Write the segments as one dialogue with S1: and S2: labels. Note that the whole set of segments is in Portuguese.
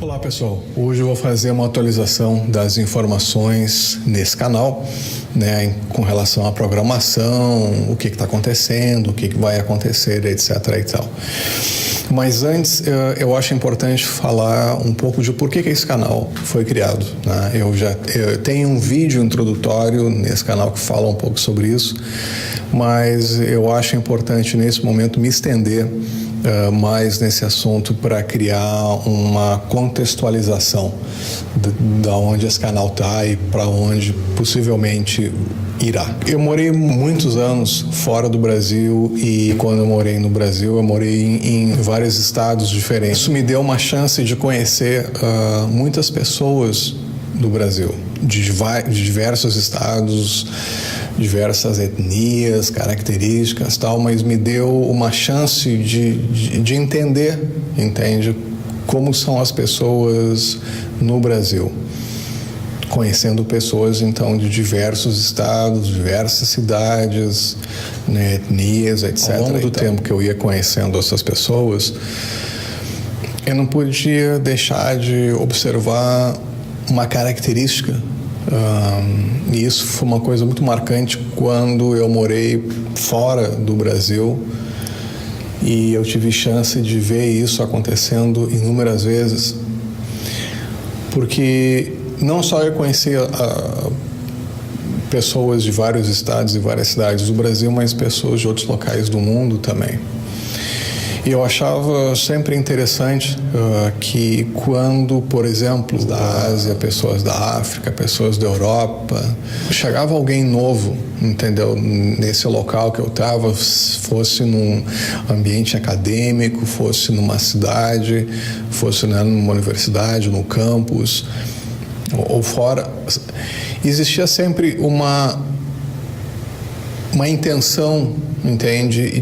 S1: Olá pessoal, hoje eu vou fazer uma atualização das informações nesse canal, né, com relação à programação, o que está acontecendo, o que vai acontecer, etc. e tal. Mas antes, eu acho importante falar um pouco de por que esse canal foi criado, né? Eu tenho um vídeo introdutório nesse canal que fala um pouco sobre isso, mas eu acho importante nesse momento me estender mais nesse assunto para criar uma contextualização da onde esse canal está e para onde possivelmente irá. Eu morei muitos anos fora do Brasil e quando eu morei no Brasil eu morei em vários estados diferentes. Isso me deu uma chance de conhecer muitas pessoas do Brasil, de diversos estados, diversas etnias, características, tal, mas me deu uma chance de entender, como são as pessoas no Brasil. Conhecendo pessoas, então, de diversos estados, diversas cidades, né, etnias, etc. Ao longo do tempo que eu ia conhecendo essas pessoas, eu não podia deixar de observar uma característica. E isso foi uma coisa muito marcante quando eu morei fora do Brasil e eu tive chance de ver isso acontecendo inúmeras vezes, porque não só eu conhecia pessoas de vários estados e várias cidades do Brasil, mas pessoas de outros locais do mundo também. E eu achava sempre interessante que quando, por exemplo, da Ásia, pessoas da África, pessoas da Europa, chegava alguém novo, entendeu? Nesse local que eu estava, fosse num ambiente acadêmico, fosse numa cidade, fosse numa universidade, no campus, ou fora, existia sempre uma intenção, entende,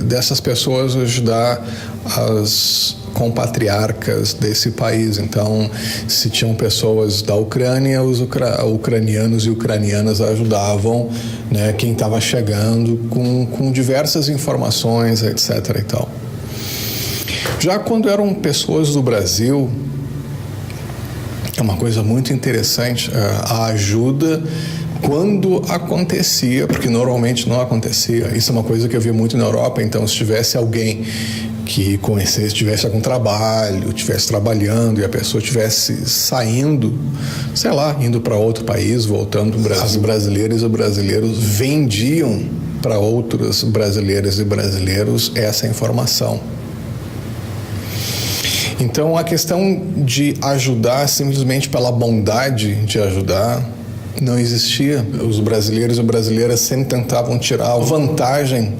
S1: dessas pessoas ajudar as compatriarcas desse país. Então, se tinham pessoas da Ucrânia, os ucranianos e ucranianas ajudavam, né, quem estava chegando com diversas informações, etc. e tal. Já quando eram pessoas do Brasil, é uma coisa muito interessante a ajuda quando acontecia, porque normalmente não acontecia. Isso é uma coisa que eu via muito na Europa. Então, se tivesse alguém que conhecesse, tivesse algum trabalho, estivesse trabalhando e a pessoa estivesse saindo, sei lá, indo para outro país, voltando para o Brasil, as brasileiras e brasileiros vendiam para outros brasileiras e brasileiros essa informação. Então, a questão de ajudar simplesmente pela bondade de ajudar não existia. Os brasileiros e brasileiras sempre tentavam tirar vantagem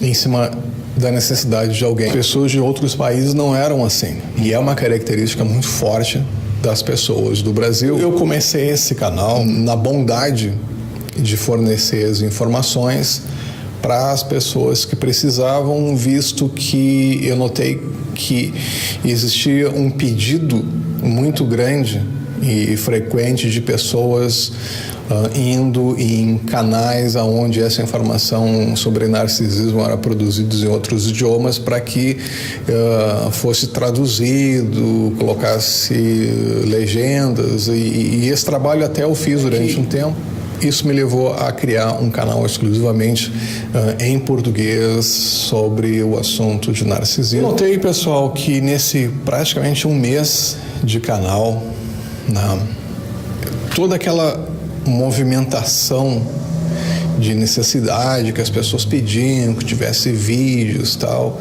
S1: em cima da necessidade de alguém. Pessoas de outros países não eram assim. E é uma característica muito forte das pessoas do Brasil. Eu comecei esse canal na bondade de fornecer as informações para as pessoas que precisavam, visto que eu notei que existia um pedido muito grande e frequente de pessoas indo em canais onde essa informação sobre narcisismo era produzida em outros idiomas para que fosse traduzido, colocasse legendas, e esse trabalho até eu fiz durante um tempo. Isso me levou a criar um canal exclusivamente em português sobre o assunto de narcisismo. Eu notei, pessoal, que nesse praticamente um mês de canal, toda aquela movimentação de necessidade que as pessoas pediam, que tivesse vídeos e tal,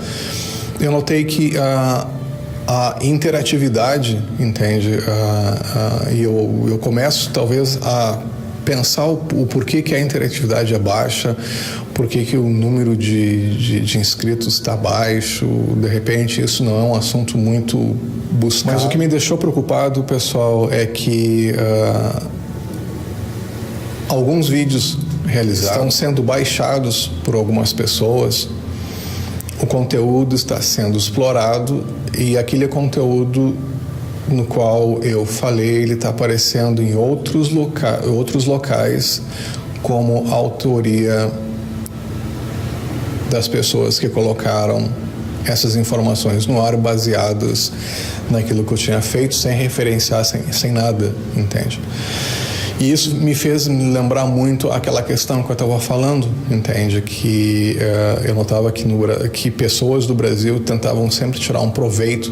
S1: eu notei que a interatividade, entende? E eu começo talvez a pensar o porquê que a interatividade é baixa, porquê que o número de inscritos está baixo. De repente, isso não é um assunto muito buscado. Mas o que me deixou preocupado, pessoal, é que alguns vídeos realizados estão sendo baixados por algumas pessoas, o conteúdo está sendo explorado e aquele conteúdo no qual eu falei, ele está aparecendo em outros locais como autoria das pessoas que colocaram essas informações no ar baseadas naquilo que eu tinha feito, sem referenciar, sem nada, entende? E isso me fez me lembrar muito aquela questão que eu estava falando, entende? Que eu notava que pessoas do Brasil tentavam sempre tirar um proveito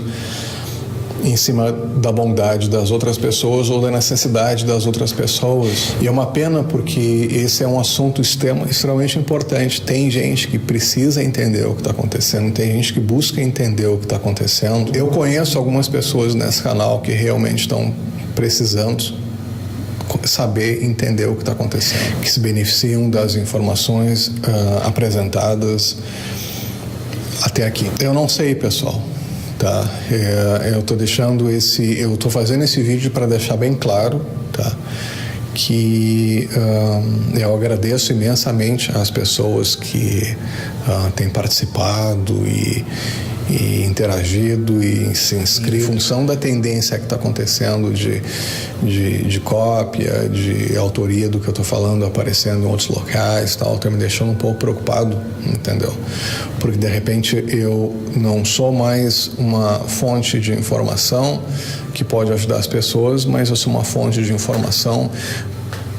S1: em cima da bondade das outras pessoas ou da necessidade das outras pessoas. E é uma pena porque esse é um assunto extremamente importante. Tem gente que precisa entender o que está acontecendo, tem gente que busca entender o que está acontecendo. Eu conheço algumas pessoas nesse canal que realmente estão precisando saber entender o que está acontecendo, que se beneficiam das informações apresentadas até aqui. Eu não sei, pessoal. Tá, eu estou fazendo esse vídeo para deixar bem claro, tá, que eu agradeço imensamente às pessoas que têm participado e interagido e se inscrito. Em função da tendência que está acontecendo de cópia, de autoria do que eu estou falando aparecendo em outros locais, tal, está me deixando um pouco preocupado, entendeu? Porque de repente eu não sou mais uma fonte de informação que pode ajudar as pessoas, mas eu sou uma fonte de informação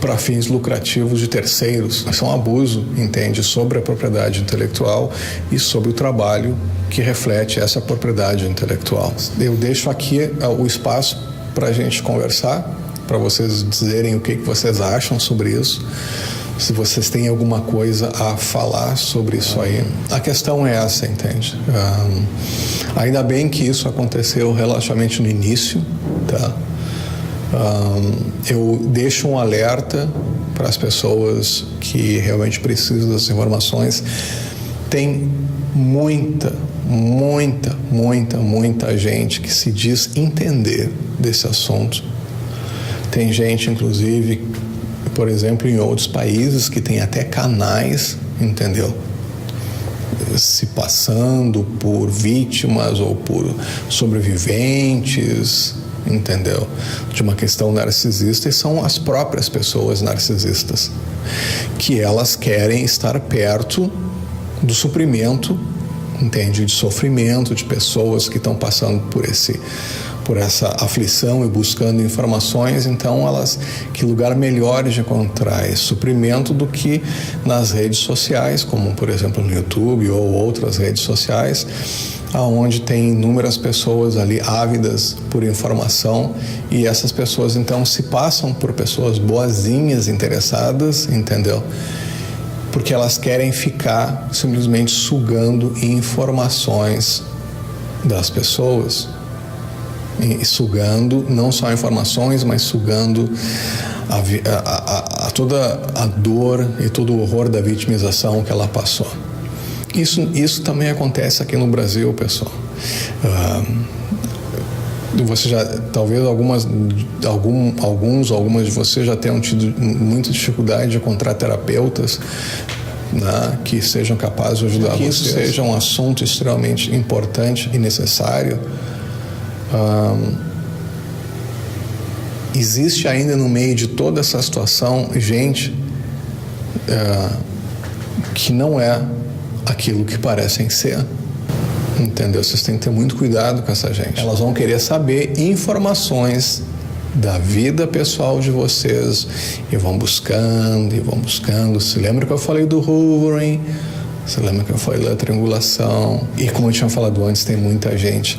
S1: para fins lucrativos de terceiros. Isso é um abuso, entende, sobre a propriedade intelectual e sobre o trabalho que reflete essa propriedade intelectual. Eu deixo aqui o espaço para a gente conversar, para vocês dizerem o que vocês acham sobre isso, se vocês têm alguma coisa a falar sobre isso aí. A questão é essa, entende? Ainda bem que isso aconteceu relativamente no início, tá? Eu deixo um alerta para as pessoas que realmente precisam das informações. Tem muita gente que se diz entender desse assunto. Tem gente, inclusive, por exemplo, em outros países que tem até canais, entendeu? Se passando por vítimas ou por sobreviventes, entendeu? De uma questão narcisista, e são as próprias pessoas narcisistas que elas querem estar perto do suprimento, entende? De sofrimento de pessoas que estão passando por essa aflição e buscando informações. Então que lugar melhor de encontrar esse suprimento do que nas redes sociais, como por exemplo no YouTube ou outras redes sociais, aonde tem inúmeras pessoas ali ávidas por informação, e essas pessoas então se passam por pessoas boazinhas, interessadas, entendeu? Porque elas querem ficar simplesmente sugando informações das pessoas, e sugando não só informações, mas sugando toda a dor e todo o horror da vitimização que ela passou. Isso também acontece aqui no Brasil, pessoal. Você já, talvez algumas de vocês já tenham tido muita dificuldade de encontrar terapeutas, né, que sejam capazes de ajudar vocês. Isso seja um assunto extremamente importante e necessário. Existe ainda no meio de toda essa situação gente que não é aquilo que parecem ser, entendeu? Vocês têm que ter muito cuidado com essa gente. Elas vão querer saber informações da vida pessoal de vocês e vão buscando. Se lembra que eu falei do hoovering? Se lembra que eu falei da triangulação? E como eu tinha falado antes, tem muita gente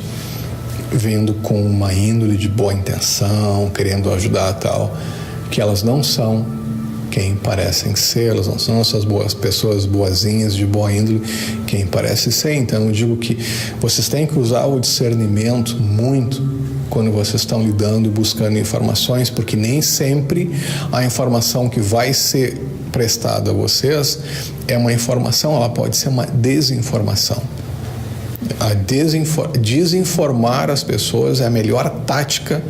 S1: vindo com uma índole de boa intenção, querendo ajudar tal, que elas não são quem parecem ser, elas não são essas pessoas boazinhas de boa índole quem parece ser. Então eu digo que vocês têm que usar o discernimento muito quando vocês estão lidando e buscando informações, porque nem sempre a informação que vai ser prestada a vocês é uma informação, ela pode ser uma desinformação. Desinformar as pessoas é a melhor tática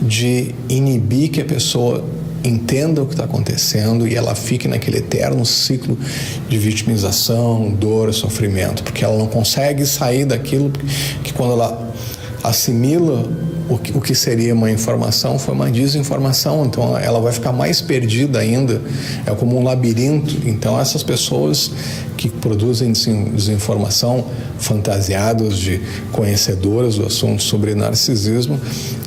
S1: de inibir que a pessoa entenda o que está acontecendo e ela fique naquele eterno ciclo de vitimização, dor, sofrimento, porque ela não consegue sair daquilo que quando ela assimila o que seria uma informação foi uma desinformação, então ela vai ficar mais perdida ainda, é como um labirinto. Então essas pessoas que produzem desinformação fantasiadas de conhecedoras do assunto sobre narcisismo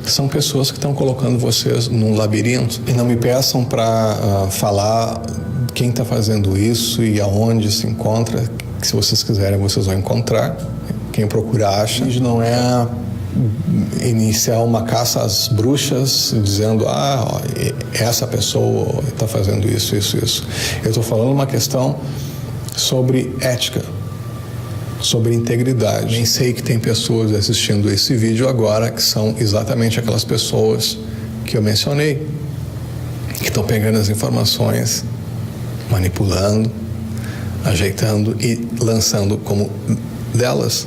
S1: são pessoas que estão colocando vocês num labirinto. E não me peçam para falar quem está fazendo isso e aonde se encontra, que se vocês quiserem vocês vão encontrar, quem procura acha. Não é iniciar uma caça às bruxas dizendo essa pessoa está fazendo isso. Eu estou falando uma questão sobre ética, sobre integridade. Nem sei que tem pessoas assistindo esse vídeo agora que são exatamente aquelas pessoas que eu mencionei, que estão pegando as informações, manipulando, ajeitando e lançando como delas.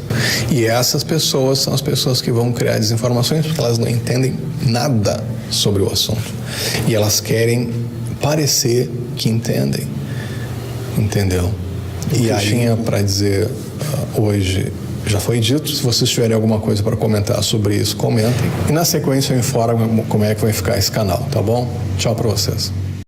S1: E essas pessoas são as pessoas que vão criar desinformações porque elas não entendem nada sobre o assunto. E elas querem parecer que entendem. Entendeu? E a tinha para dizer hoje já foi dito. Se vocês tiverem alguma coisa para comentar sobre isso, comentem. E na sequência eu informo como é que vai ficar esse canal, tá bom? Tchau para vocês.